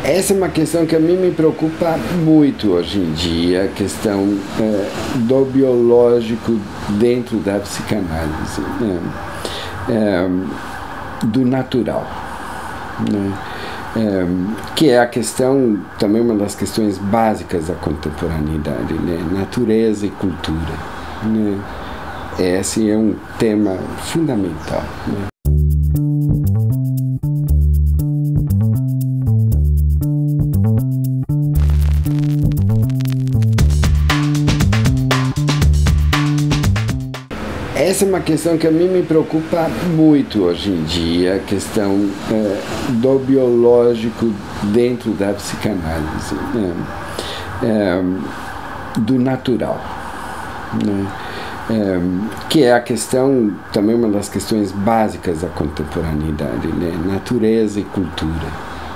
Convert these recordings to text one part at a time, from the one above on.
Essa é uma questão que a mim me preocupa muito hoje em dia, a questão do biológico dentro da psicanálise, do natural, né? Que é a questão, também uma das questões básicas da contemporaneidade, né? Natureza e cultura, né? Esse é um tema fundamental, né? Essa é uma questão que a mim me preocupa muito hoje em dia, a questão do biológico dentro da psicanálise, né? Do natural, né? Que é a questão, também uma das questões básicas da contemporaneidade, né? Natureza e cultura,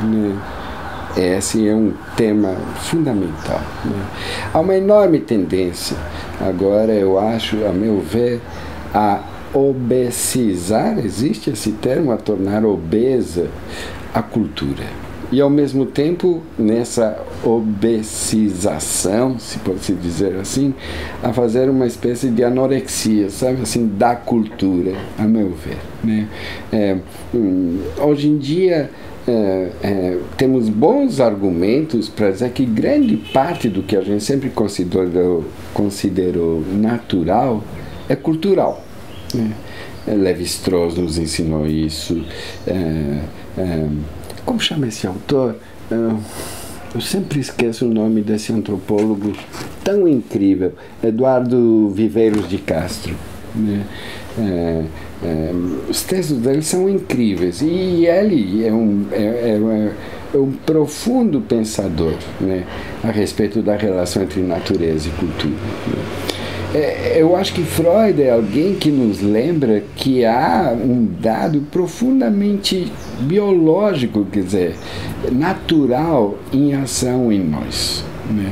né? Esse é um tema fundamental, né? Há uma enorme tendência, agora eu acho, a meu ver, a obesizar, existe esse termo, a tornar obesa a cultura. E ao mesmo tempo, nessa obesização, se pode dizer assim, a fazer uma espécie de anorexia, sabe, assim, da cultura, a meu ver, né? Hoje em dia, temos bons argumentos para dizer que grande parte do que a gente sempre considerou natural é cultural, né? Lévi-Strauss nos ensinou isso. Como chama esse autor? Eu sempre esqueço o nome desse antropólogo tão incrível, Eduardo Viveiros de Castro, né? Os textos dele são incríveis e ele é um profundo pensador, né, a respeito da relação entre natureza e cultura, né? Eu acho que Freud é alguém que nos lembra que há um dado profundamente biológico, quer dizer, natural em ação em nós, né?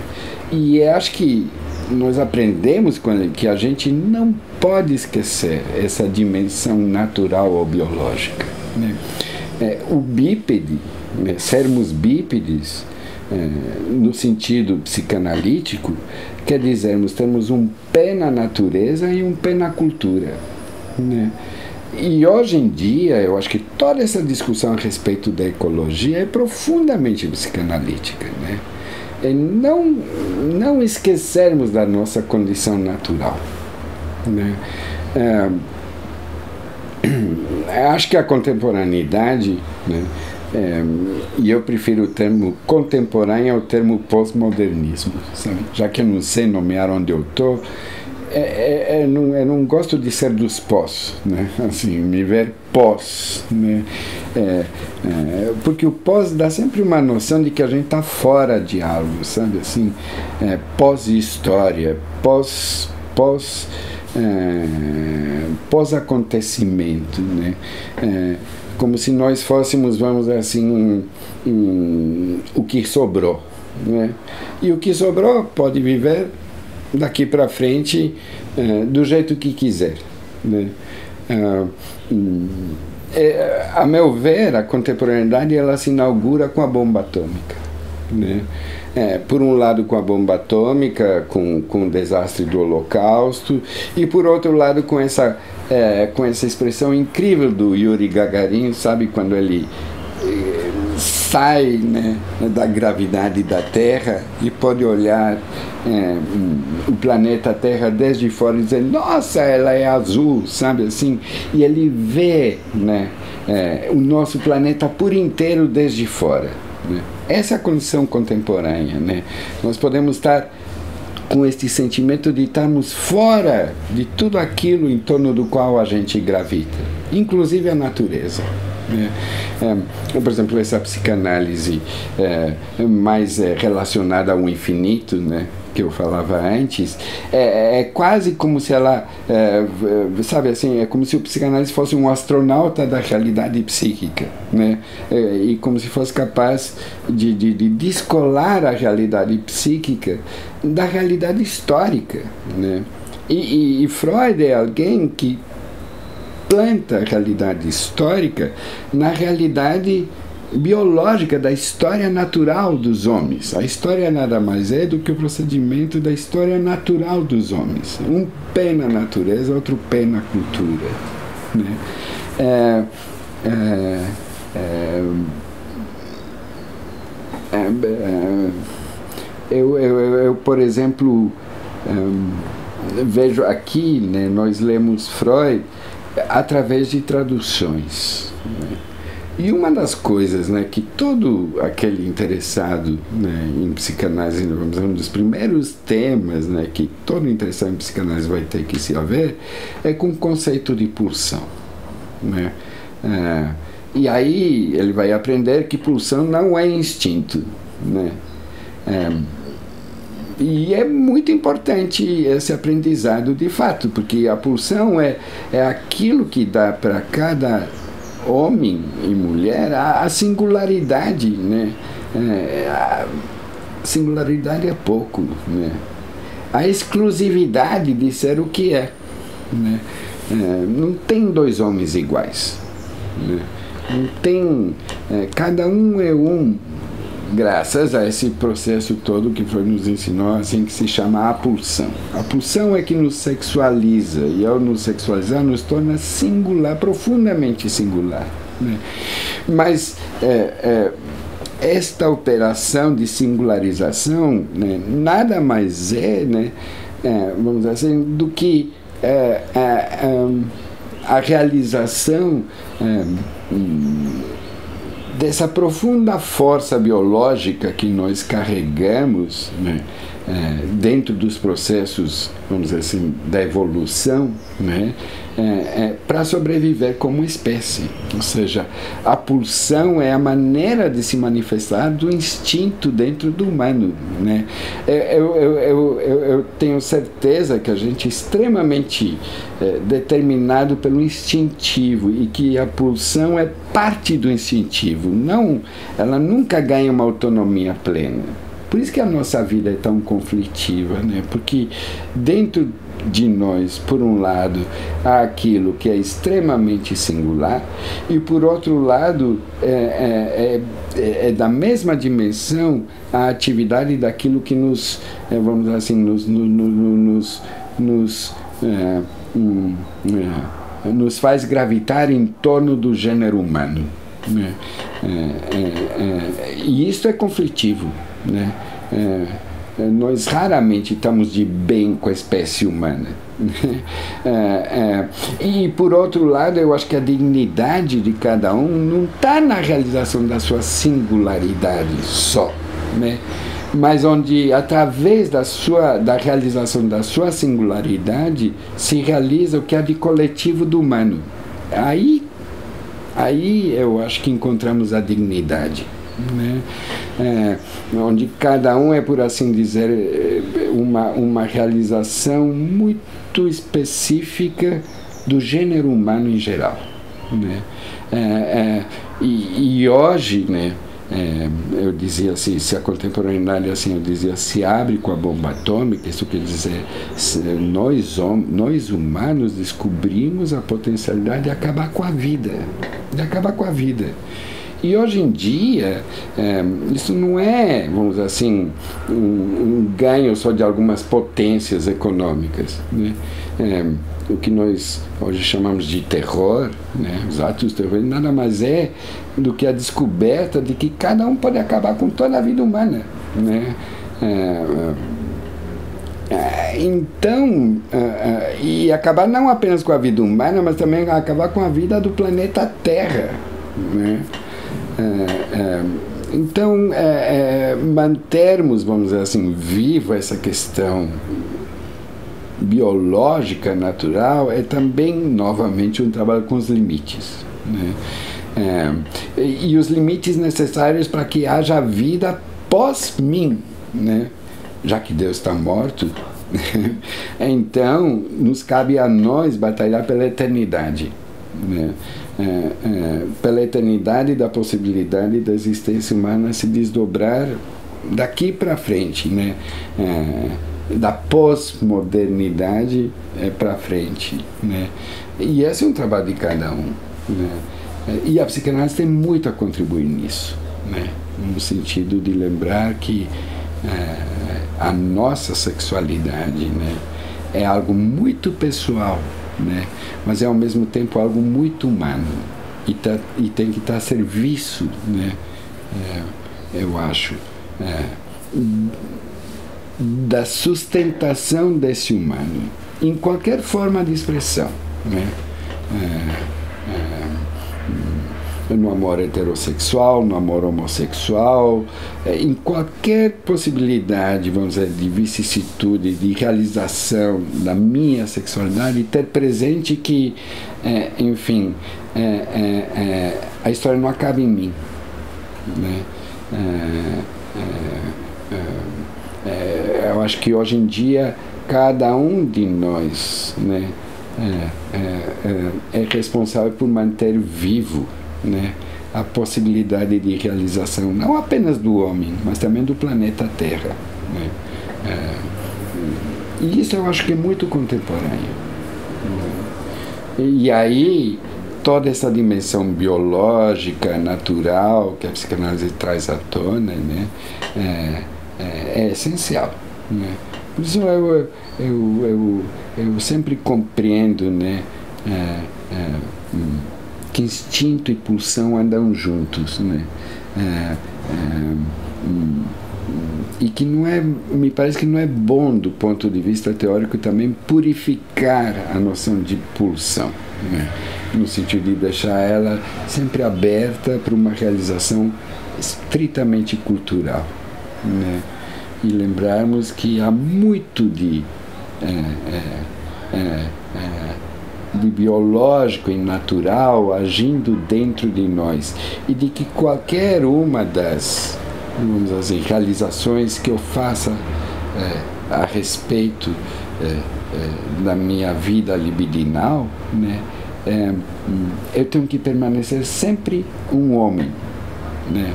E acho que nós aprendemos que a gente não pode esquecer essa dimensão natural ou biológica, né? O bípede, né, sermos bípedes, no sentido psicanalítico, quer dizermos, temos um pé na natureza e um pé na cultura, né? E hoje em dia, eu acho que toda essa discussão a respeito da ecologia é profundamente psicanalítica, né? Não esquecermos da nossa condição natural, né? Acho que a contemporaneidade, né, e eu prefiro o termo contemporâneo ao termo pós-modernismo, sabe? Já que eu não sei nomear onde eu estou, eu não gosto de ser dos pós, né? Assim, me ver pós, né? Porque o pós dá sempre uma noção de que a gente está fora de algo, sabe? Assim, pós-história, pós-acontecimento, né? Como se nós fôssemos, vamos dizer assim, o que sobrou, né? E o que sobrou pode viver daqui para frente do jeito que quiser, né? A meu ver, a contemporaneidade ela se inaugura com a bomba atômica, né? Por um lado com a bomba atômica, com o desastre do Holocausto, e por outro lado com essa expressão incrível do Yuri Gagarin, sabe, quando ele sai, né, da gravidade da Terra e pode olhar o planeta Terra desde fora e dizer, nossa, ela é azul, sabe, assim, e ele vê, né, o nosso planeta por inteiro desde fora, né? Essa é a condição contemporânea, né? Nós podemos estar com este sentimento de estarmos fora de tudo aquilo em torno do qual a gente gravita, inclusive a natureza, né? Por exemplo, essa psicanálise mais relacionada ao infinito, né, que eu falava antes, é quase como se ela, sabe assim, é como se o psicanálise fosse um astronauta da realidade psíquica, né? E como se fosse capaz de descolar a realidade psíquica da realidade histórica, né? E Freud é alguém que planta a realidade histórica na realidade biológica da história natural dos homens. A história nada mais é do que o procedimento da história natural dos homens. Um pé na natureza, outro pé na cultura, né? Eu, por exemplo, vejo aqui, né, nós lemos Freud através de traduções, né? E uma das coisas, né, que todo aquele interessado, né, em psicanálise, vamos dizer, um dos primeiros temas, né, que todo interessado em psicanálise vai ter que se haver, é com o conceito de pulsão, né? E aí ele vai aprender que pulsão não é instinto, né? E é muito importante esse aprendizado de fato, porque a pulsão é aquilo que dá para cada homem e mulher a singularidade, né? A singularidade é pouco, né? A exclusividade de ser o que é, né? Não tem dois homens iguais, né? Não tem, cada um é um, graças a esse processo todo que Freud nos ensinou, assim, que se chama a pulsão. A pulsão é que nos sexualiza, e ao nos sexualizar nos torna singular, profundamente singular, né? Mas esta operação de singularização, né, nada mais é, né, vamos dizer assim, do que a realização dessa profunda força biológica que nós carregamos, né, dentro dos processos, vamos dizer assim, da evolução, né, para sobreviver como espécie. Ou seja, a pulsão é a maneira de se manifestar do instinto dentro do humano, né? Eu tenho certeza que a gente é extremamente determinado pelo instintivo, e que a pulsão é parte do instintivo. Não, ela nunca ganha uma autonomia plena. Por isso que a nossa vida é tão conflitiva, né? Porque dentro de nós, por um lado, há aquilo que é extremamente singular, e por outro lado é da mesma dimensão a atividade daquilo que nos, vamos dizer assim, nos faz gravitar em torno do gênero humano, né? E isso é conflitivo, né? Nós raramente estamos de bem com a espécie humana. E por outro lado, eu acho que a dignidade de cada um não está na realização da sua singularidade só, né? Mas onde, através da realização da sua singularidade, se realiza o que há de coletivo do humano. Aí eu acho que encontramos a dignidade, né? Onde cada um é, por assim dizer, uma realização muito específica do gênero humano em geral, né? E hoje, né, eu dizia assim, se a contemporaneidade, assim, eu dizia, se abre com a bomba atômica. Isso quer dizer, nós humanos descobrimos a potencialidade de acabar com a vida, E hoje em dia, isso não é, vamos dizer assim, um ganho só de algumas potências econômicas, né? O que nós hoje chamamos de terror, né? Os atos terroristas, nada mais é do que a descoberta de que cada um pode acabar com toda a vida humana, né? Então, e acabar não apenas com a vida humana, mas também acabar com a vida do planeta Terra, né? Então, mantermos, vamos dizer assim, viva essa questão biológica, natural, é também, novamente, um trabalho com os limites, né? E os limites necessários para que haja vida pós-mim, né? Já que Deus está morto, então nos cabe a nós batalhar pela eternidade, né? Pela eternidade da possibilidade da existência humana se desdobrar daqui para frente, né? Da pós-modernidade para frente, né? E esse é um trabalho de cada um, né? E a psicanálise tem muito a contribuir nisso, né? No sentido de lembrar que a nossa sexualidade, né, é algo muito pessoal, né, mas é ao mesmo tempo algo muito humano e tem que estar a serviço, né, eu acho, da sustentação desse humano em qualquer forma de expressão, né? No amor heterossexual, no amor homossexual, em qualquer possibilidade, vamos dizer, de vicissitude, de realização da minha sexualidade, ter presente que, enfim, a história não acaba em mim, né? Eu acho que hoje em dia cada um de nós, né, é responsável por manter vivo, né, a possibilidade de realização não apenas do homem, mas também do planeta Terra, né? E isso eu acho que é muito contemporâneo. E aí toda essa dimensão biológica, natural, que a psicanálise traz à tona, né, é essencial, né? Por isso eu sempre compreendo, né, que instinto e pulsão andam juntos, né? E que não é, me parece que não é bom do ponto de vista teórico também purificar a noção de pulsão, né? No sentido de deixar ela sempre aberta para uma realização estritamente cultural, né? E lembrarmos que há muito de biológico e natural agindo dentro de nós, e de que qualquer uma das, vamos dizer assim, realizações que eu faça a respeito da minha vida libidinal, né, eu tenho que permanecer sempre um homem, né?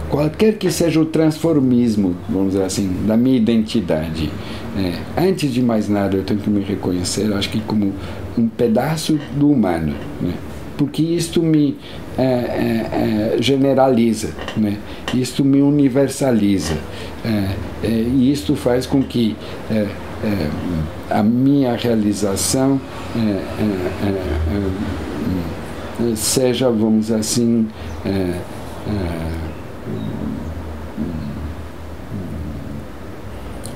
Qualquer que seja o transformismo, vamos dizer assim, da minha identidade, antes de mais nada eu tenho que me reconhecer, acho que como um pedaço do humano, né? Porque isto me generaliza, né? Isto me universaliza, e isto faz com que a minha realização seja, vamos dizer assim,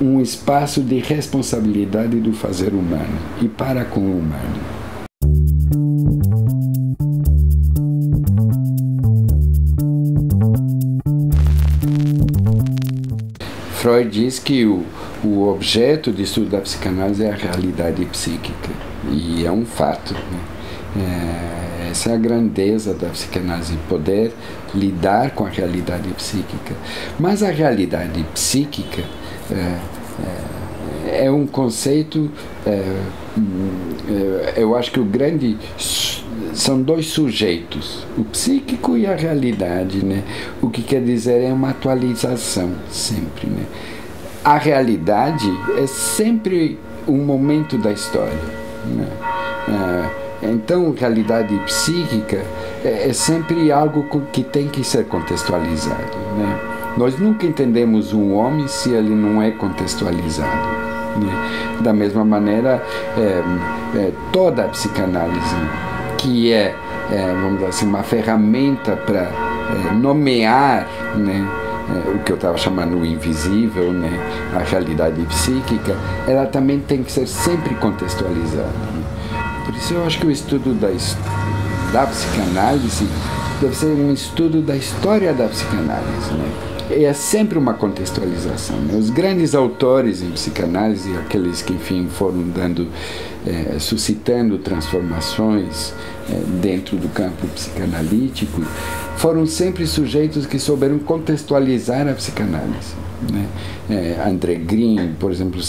um espaço de responsabilidade do fazer humano e para com o humano. Freud diz que o objeto de estudo da psicanálise é a realidade psíquica, e é um fato, né? Essa é a grandeza da psicanálise, poder lidar com a realidade psíquica. Mas a realidade psíquica é um conceito, eu acho que são dois sujeitos, o psíquico e a realidade, né? O que quer dizer é uma atualização sempre, né? A realidade é sempre um momento da história, né? Então, realidade psíquica é sempre algo que tem que ser contextualizado, né? Nós nunca entendemos um homem se ele não é contextualizado, né? Da mesma maneira, toda a psicanálise, que vamos dizer assim, uma ferramenta para nomear, né, o que eu estava chamando o invisível, né, a realidade psíquica, ela também tem que ser sempre contextualizada, né? Por isso eu acho que o estudo da psicanálise deve ser um estudo da história da psicanálise, né? É sempre uma contextualização, né? Os grandes autores em psicanálise, aqueles que, enfim, foram suscitando transformações dentro do campo psicanalítico, foram sempre sujeitos que souberam contextualizar a psicanálise, né? André Green, por exemplo,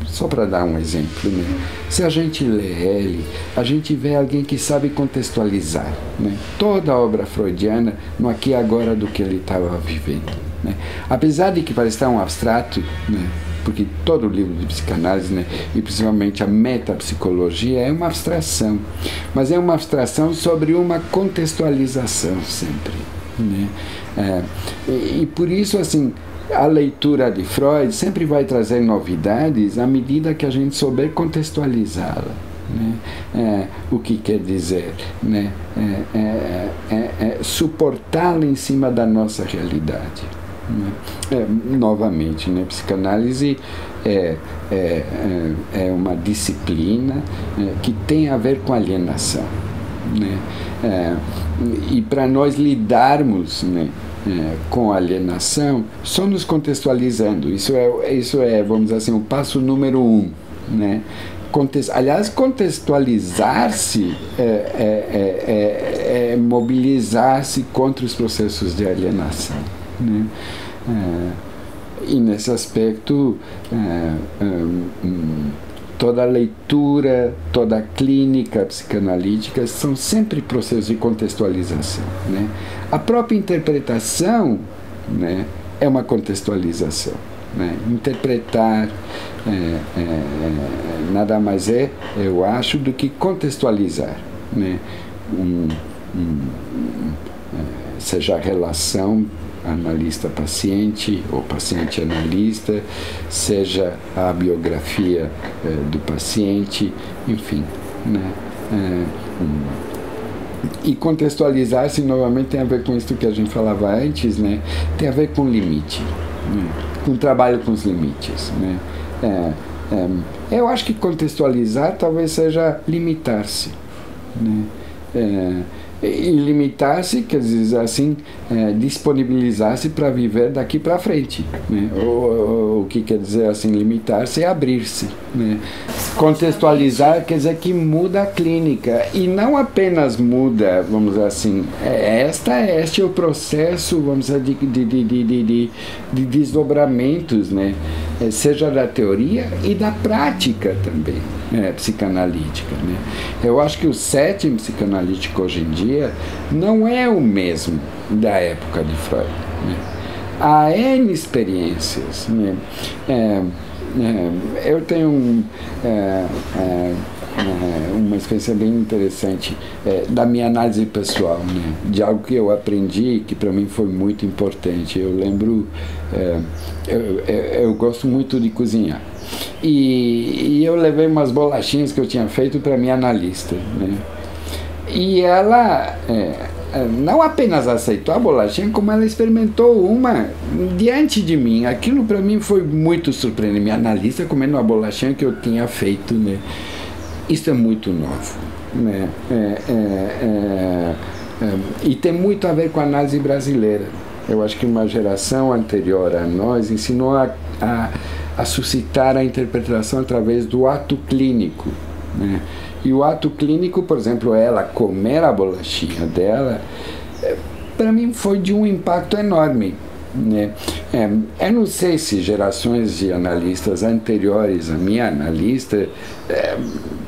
só para dar um exemplo, né? Se a gente lê ele, a gente vê alguém que sabe contextualizar, né, toda a obra freudiana no aqui e agora do que ele estava vivendo, né? Apesar de que parece estar um abstrato, né, porque todo livro de psicanálise, né, e principalmente a metapsicologia, é uma abstração, mas é uma abstração sobre uma contextualização sempre, né? E por isso, assim, a leitura de Freud sempre vai trazer novidades à medida que a gente souber contextualizá-la, né? O que quer dizer, né? Suportá-la em cima da nossa realidade, né? Novamente, né? Psicanálise é uma disciplina que tem a ver com alienação, né? E para nós lidarmos, né, com a alienação, só nos contextualizando. Isso é, vamos dizer assim, o passo número 1, né? Aliás, contextualizar-se é mobilizar-se contra os processos de alienação, né? E nesse aspecto, toda a leitura, toda a clínica psicanalítica são sempre processos de contextualização, né? A própria interpretação, né, é uma contextualização, né? Interpretar nada mais eu acho, do que contextualizar, né? Seja a relação analista-paciente ou paciente-analista, seja a biografia do paciente, enfim, né? E contextualizar-se, novamente, tem a ver com isso que a gente falava antes, né? Tem a ver com limite, né? Com trabalho com os limites, né? Eu acho que contextualizar talvez seja limitar-se, né? E limitar-se, quer dizer assim, disponibilizar-se para viver daqui para frente, né? O que quer dizer assim, limitar-se é abrir-se, né? Contextualizar quer dizer que muda a clínica, e não apenas muda, vamos dizer assim, este é o processo, vamos dizer, de desdobramentos, né? Seja da teoria e da prática também, psicanalítica, né? Eu acho que o setting psicanalítico hoje em dia não é o mesmo da época de Freud, né? Há N experiências, né? Eu tenho uma experiência bem interessante da minha análise pessoal, né? De algo que eu aprendi, que para mim foi muito importante. Eu lembro, eu gosto muito de cozinhar, e eu levei umas bolachinhas que eu tinha feito para minha analista, né? E ela não apenas aceitou a bolachinha, como ela experimentou uma diante de mim. Aquilo para mim foi muito surpreendente. Minha analista comendo uma bolachinha que eu tinha feito, né? Isso é muito novo, né? E tem muito a ver com a análise brasileira. Eu acho que uma geração anterior a nós ensinou a suscitar a interpretação através do ato clínico, né? E o ato clínico, por exemplo, ela comer a bolachinha dela, para mim foi de um impacto enorme, né? Eu não sei se gerações de analistas anteriores à minha analista,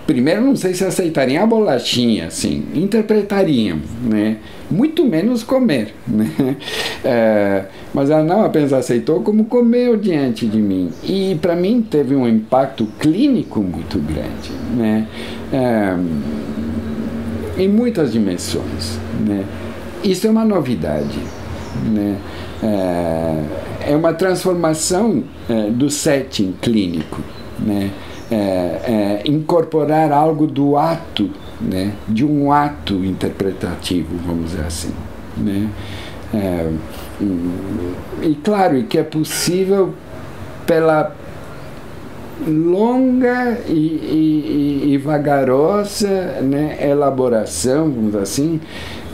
primeiro, não sei se aceitariam a bolachinha, assim, interpretariam, né? Muito menos comer, né? Mas ela não apenas aceitou, como comeu diante de mim. E para mim teve um impacto clínico muito grande, né? Em muitas dimensões, né? Isso é uma novidade, né? É uma transformação do setting clínico, né? Incorporar algo do ato, né? De um ato interpretativo, vamos dizer assim, né? E claro que é possível pela longa e vagarosa, né, elaboração, vamos dizer assim,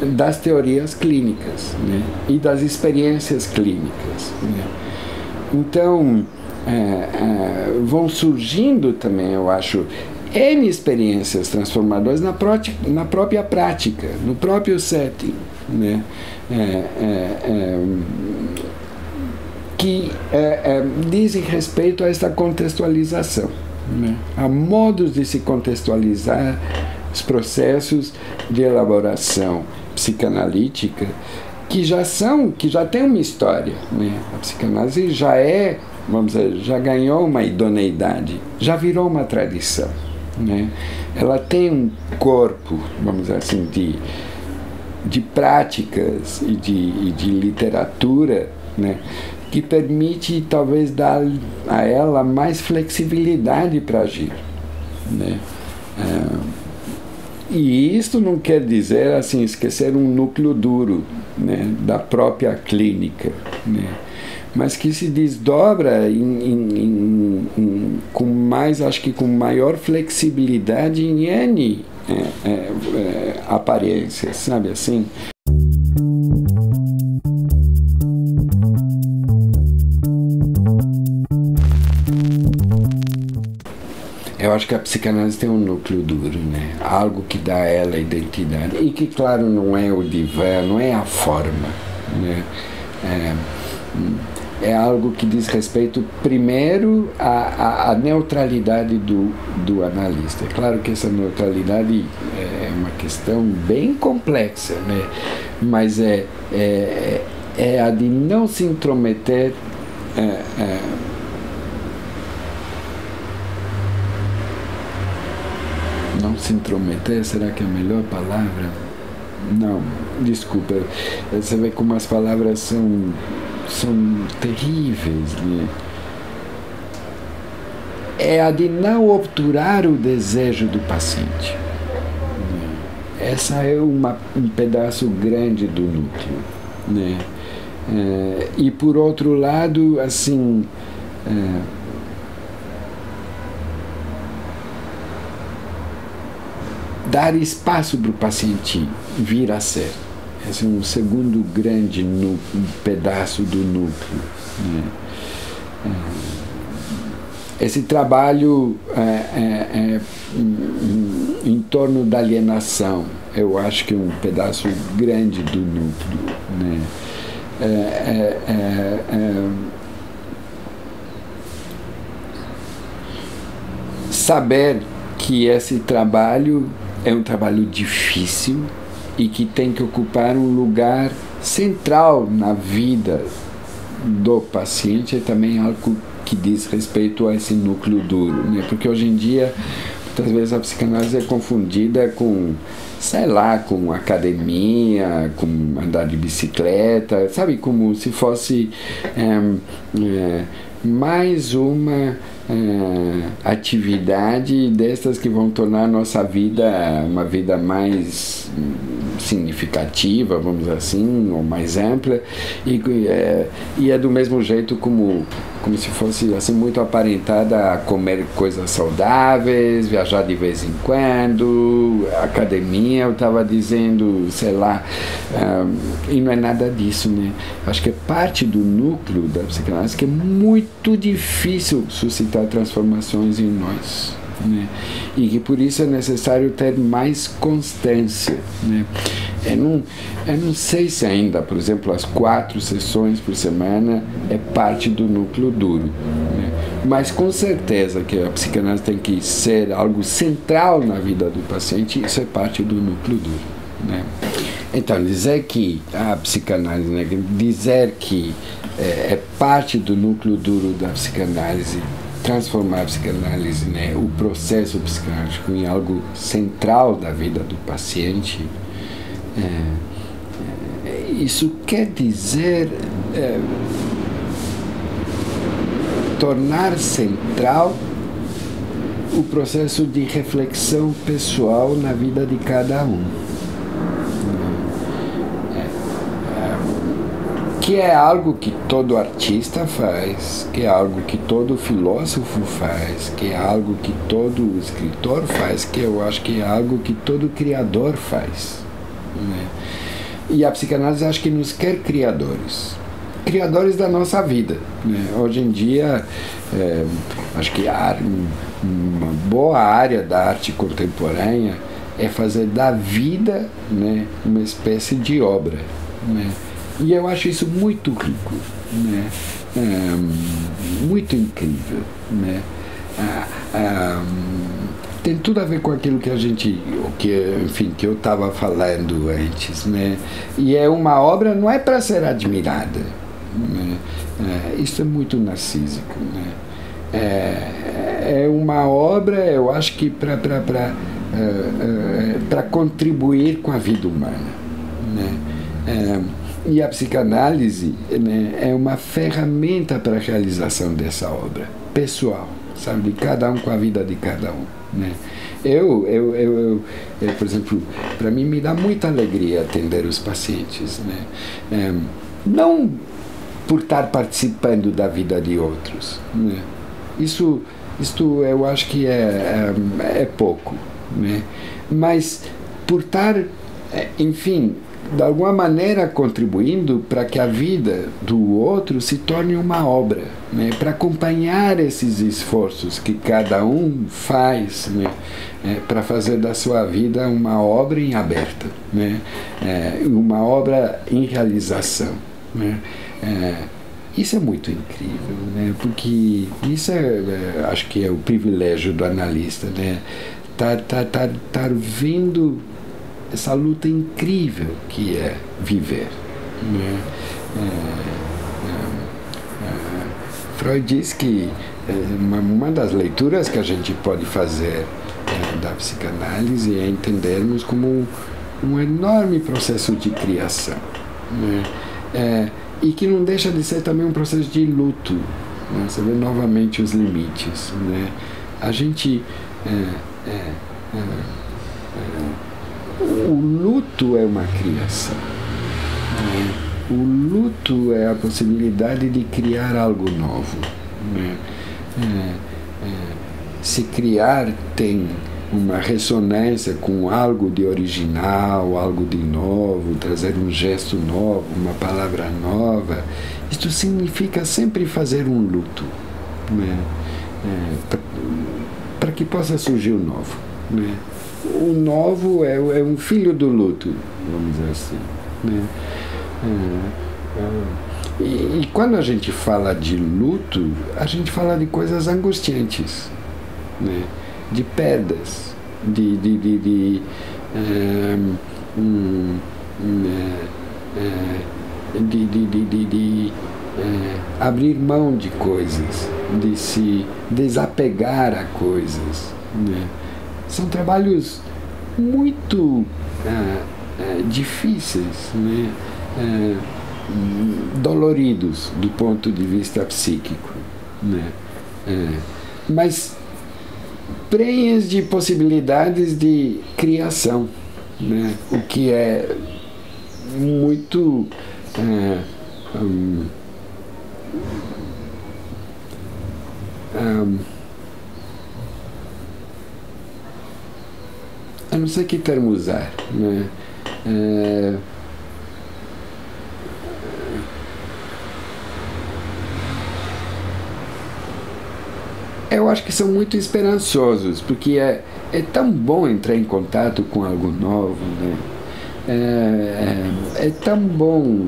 das teorias clínicas, né, e das experiências clínicas, né. Então, vão surgindo também, eu acho, N experiências transformadoras na própria prática, no próprio setting, né, que dizem respeito a esta contextualização, né? Há modos de se contextualizar os processos de elaboração psicanalítica que já têm uma história, né? A psicanálise já é vamos dizer, já ganhou uma idoneidade, já virou uma tradição, né? Ela tem um corpo, vamos dizer assim, de práticas e de literatura, né, que permite talvez dar a ela mais flexibilidade para agir, né? E isto não quer dizer assim esquecer um núcleo duro, né, da própria clínica, né, mas que se desdobra com mais, acho que com maior flexibilidade em N aparências, sabe assim? Eu acho que a psicanálise tem um núcleo duro, né? Algo que dá a ela identidade. E que, claro, não é o divã, não é a forma, né? É algo que diz respeito, primeiro, à neutralidade do analista. É claro que essa neutralidade é uma questão bem complexa, né? Mas é a de não se intrometer não se intrometer, será que é a melhor palavra? Não, desculpa, você vê como as palavras são terríveis, né? É a de não obturar o desejo do paciente. Essa é um pedaço grande do núcleo, né? E por outro lado, assim, dar espaço para o paciente vir a ser. Esse é um segundo grande pedaço do núcleo, né? Esse trabalho em torno da alienação, eu acho que é um pedaço grande do núcleo, né? Saber que esse trabalho é um trabalho difícil e que tem que ocupar um lugar central na vida do paciente é também algo que diz respeito a esse núcleo duro, né? Porque hoje em dia, muitas vezes a psicanálise é confundida com, sei lá, com academia, com andar de bicicleta, sabe? Como se fosse mais uma atividade destas que vão tornar a nossa vida uma vida mais significativa, vamos dizer assim, ou mais ampla, e é do mesmo jeito como se fosse assim muito aparentada a comer coisas saudáveis, viajar de vez em quando, academia, eu estava dizendo, sei lá, e não é nada disso, né? Acho que é parte do núcleo da psicanálise que é muito difícil suscitar transformações em nós, né? E que por isso é necessário ter mais constância, né? Eu não sei se ainda, por exemplo, as 4 sessões por semana é parte do núcleo duro, né? Mas com certeza que a psicanálise tem que ser algo central na vida do paciente, isso é parte do núcleo duro, né? Então, dizer que a psicanálise, né, dizer que é parte do núcleo duro da psicanálise, transformar a psicanálise, né, o processo psicanalítico em algo central da vida do paciente, isso quer dizer tornar central o processo de reflexão pessoal na vida de cada um. Que é algo que todo artista faz, que é algo que todo filósofo faz, que é algo que todo escritor faz, que eu acho que é algo que todo criador faz, né? E a psicanálise acho que nos quer criadores da nossa vida, né? Hoje em dia, acho que uma boa área da arte contemporânea é fazer da vida, né, uma espécie de obra, né? E eu acho isso muito rico, né? Muito incrível, né? Tem tudo a ver com aquilo que que eu estava falando antes, né? E é uma obra, não é para ser admirada, né? Isso é muito narcísico, né? É uma obra, eu acho que para contribuir com a vida humana, né? E a psicanálise, né, é uma ferramenta para a realização dessa obra pessoal, sabe, de cada um com a vida de cada um, né? Por exemplo, para mim me dá muita alegria atender os pacientes, né? Não por estar participando da vida de outros, né? Isto eu acho que é pouco, né? Mas por estar, enfim, de alguma maneira contribuindo para que a vida do outro se torne uma obra, né? Para acompanhar esses esforços que cada um faz, né? Para fazer da sua vida uma obra em aberto, né? Uma obra em realização, né? Isso é muito incrível, né? Porque isso acho que é o privilégio do analista, né? Tá vendo essa luta incrível que é viver, né? Freud diz que uma das leituras que a gente pode fazer da psicanálise é entendermos como um enorme processo de criação, né? E que não deixa de ser também um processo de luto, né? Você vê novamente os limites, né? A gente o luto é uma criação, né? O luto é a possibilidade de criar algo novo, né? Se criar tem uma ressonância com algo de original, algo de novo, trazer um gesto novo, uma palavra nova. Isto significa sempre fazer um luto, né? Para que possa surgir o novo, né? O novo é um filho do luto, vamos dizer assim, né? E quando a gente fala de luto, a gente fala de coisas angustiantes, né? De perdas, de abrir mão de coisas, de se desapegar a coisas, né? São trabalhos muito difíceis, né? Doloridos do ponto de vista psíquico, né? Mas prenhas de possibilidades de criação, né? O que é muito eu não sei que termo usar, né? Eu acho que são muito esperançosos, porque é tão bom entrar em contato com algo novo, né? É tão bom.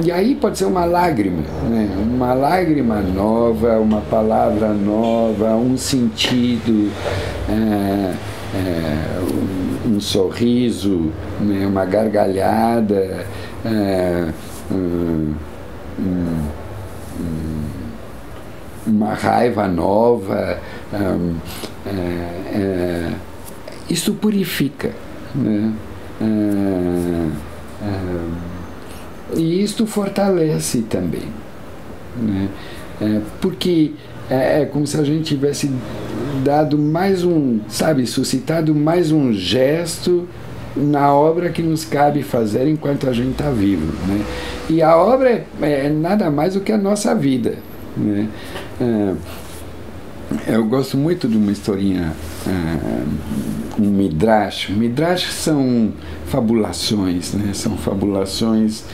E aí pode ser uma lágrima, né? Uma lágrima nova, uma palavra nova, um sentido, um sorriso, né? Uma gargalhada, uma raiva nova. Isso purifica, né? E isto fortalece também, né? Porque é como se a gente tivesse dado mais suscitado mais um gesto na obra que nos cabe fazer enquanto a gente está vivo, né? E a obra é nada mais do que a nossa vida, né? Eu gosto muito de uma historinha, um midrash. Midrash são fabulações, né? São fabulações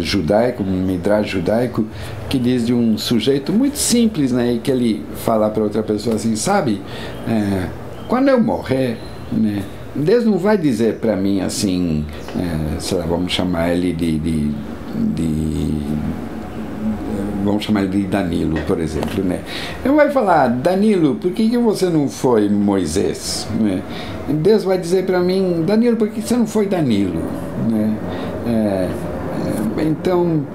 judaico, um midrash judaico, que diz de um sujeito muito simples, né? E que ele fala para outra pessoa assim, sabe, quando eu morrer, né, Deus não vai dizer para mim assim, sei lá, vamos chamar ele vamos chamar ele de Danilo, por exemplo, né? Ele vai falar, Danilo, por que você não foi Moisés, né? Deus vai dizer para mim, Danilo, por que você não foi Danilo, né? Então,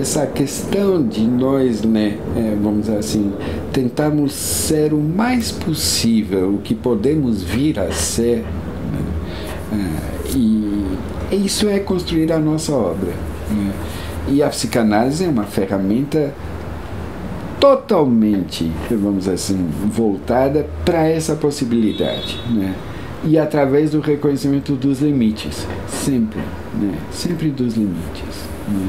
essa questão de nós, né, vamos dizer assim, tentarmos ser o mais possível o que podemos vir a ser, né, e isso é construir a nossa obra, né? E a psicanálise é uma ferramenta totalmente, vamos dizer assim, voltada para essa possibilidade, né? E através do reconhecimento dos limites, sempre, né? Sempre dos limites, né?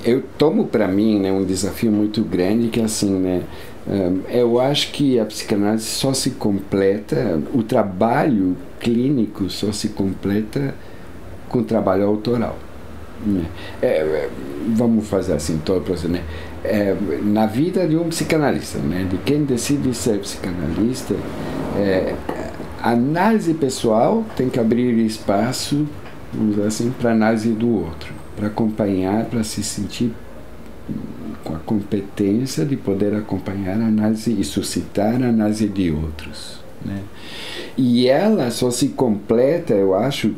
Eu tomo para mim, né, um desafio muito grande que, assim, né, eu acho que a psicanálise só se completa, o trabalho clínico só se completa com o trabalho autoral, né? Vamos fazer assim, todo o processo, né? Na vida de um psicanalista, né, de quem decide ser psicanalista, a análise pessoal tem que abrir espaço, vamos dizer assim, para a análise do outro, para acompanhar, para se sentir com a competência de poder acompanhar a análise e suscitar a análise de outros, né? E ela só se completa, eu acho,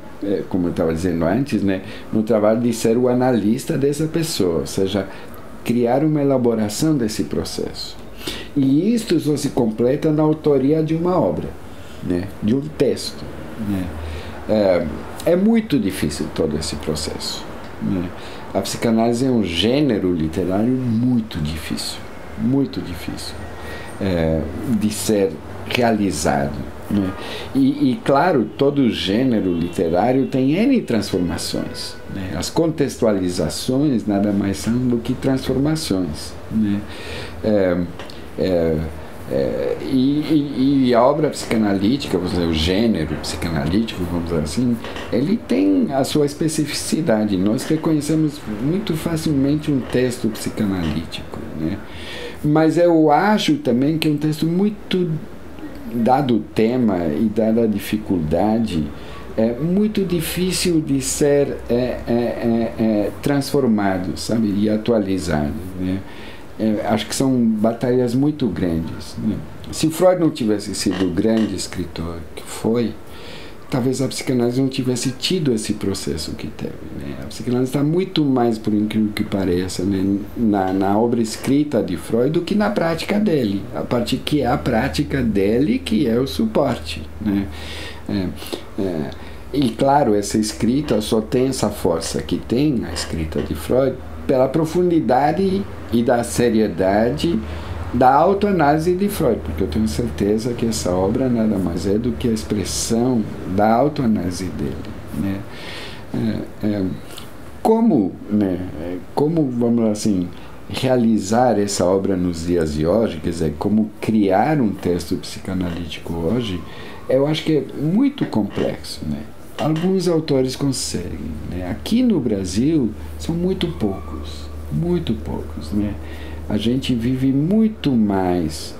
como eu estava dizendo antes, né, no trabalho de ser o analista dessa pessoa, ou seja, criar uma elaboração desse processo. E isto só se completa na autoria de uma obra, né, de um texto, né? É muito difícil todo esse processo, né? A psicanálise é um gênero literário muito difícil de ser realizado, né? E claro, todo gênero literário tem N transformações, né? As contextualizações nada mais são do que transformações, né? E a obra psicanalítica, vamos dizer, o gênero psicanalítico, vamos dizer assim, ele tem a sua especificidade. Nós reconhecemos muito facilmente um texto psicanalítico, né? Mas eu acho também que é um texto muito, dado o tema e dada a dificuldade, é muito difícil de ser transformado, sabe, e atualizado, né? Acho que são batalhas muito grandes, né? Se Freud não tivesse sido o grande escritor que foi, talvez a psicanálise não tivesse tido esse processo que teve, né? A psicanálise está muito mais, por incrível que pareça, né, na obra escrita de Freud do que na prática dele. A parte que é a prática dele que é o suporte, né? E claro, essa escrita só tem essa força que tem a escrita de Freud pela profundidade e da seriedade da autoanálise de Freud, porque eu tenho certeza que essa obra nada mais é do que a expressão da autoanálise dele, né? Como vamos assim, realizar essa obra nos dias de hoje, quer dizer, como criar um texto psicanalítico hoje, eu acho que é muito complexo, né? Alguns autores conseguem, né? Aqui no Brasil são muito poucos, né? A gente vive muito mais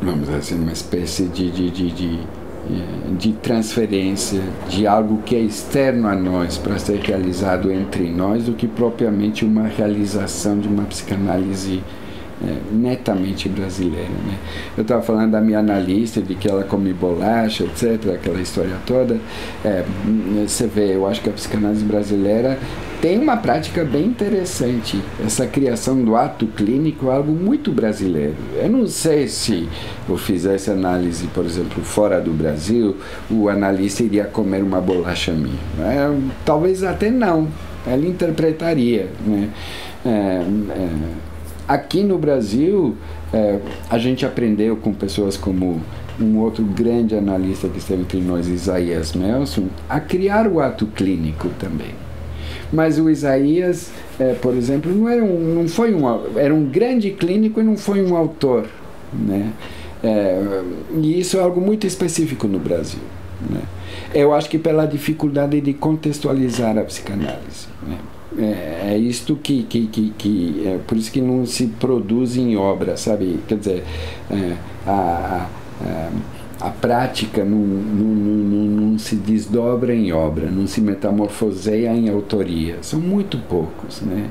vamos dizer assim, uma espécie de transferência de algo que é externo a nós para ser realizado entre nós do que propriamente uma realização de uma psicanálise netamente brasileira, né? Eu estava falando da minha analista, de que ela come bolacha, etc., aquela história toda. Você vê, eu acho que a psicanálise brasileira tem uma prática bem interessante. Essa criação do ato clínico é algo muito brasileiro. Eu não sei se eu fizesse análise, por exemplo, fora do Brasil, o analista iria comer uma bolacha minha. Talvez até não. Ela interpretaria, né? Aqui no Brasil, a gente aprendeu com pessoas como um outro grande analista que esteve entre nós, Isaías Melson, a criar o ato clínico também. Mas o Isaías, por exemplo, era um grande clínico e não foi um autor, né? E isso é algo muito específico no Brasil, né? Eu acho que pela dificuldade de contextualizar a psicanálise, né? É isto que por isso que não se produz em obra, sabe? Quer dizer, a prática não se desdobra em obra, não se metamorfoseia em autoria. São muito poucos, né?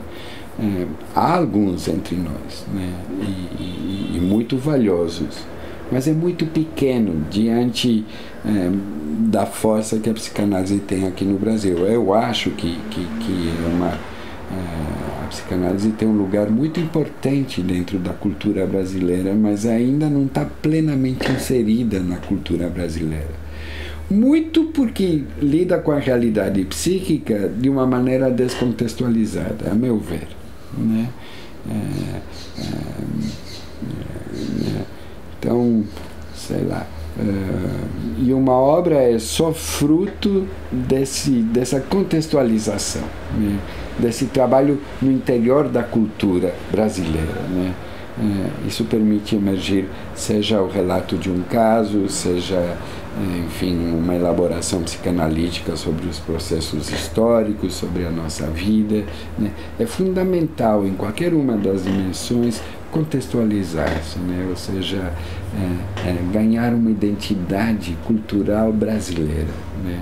há alguns entre nós, né? E muito valiosos, mas é muito pequeno diante da força que a psicanálise tem aqui no Brasil. Eu acho que a psicanálise tem um lugar muito importante dentro da cultura brasileira, mas ainda não está plenamente inserida na cultura brasileira. Muito porque lida com a realidade psíquica de uma maneira descontextualizada, a meu ver, né? Então, sei lá, e uma obra é só fruto dessa contextualização, né? Desse trabalho no interior da cultura brasileira, né? Isso permite emergir, seja o relato de um caso, seja, enfim, uma elaboração psicanalítica sobre os processos históricos, sobre a nossa vida, né? É fundamental, em qualquer uma das dimensões, contextualizar-se, né? Ou seja, ganhar uma identidade cultural brasileira, né?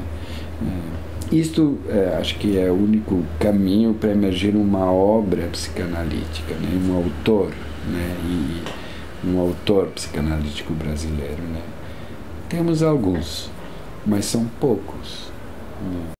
Isto acho que é o único caminho para emergir uma obra psicanalítica, né? Um autor, né? E um autor psicanalítico brasileiro, né? Temos alguns, mas são poucos, né?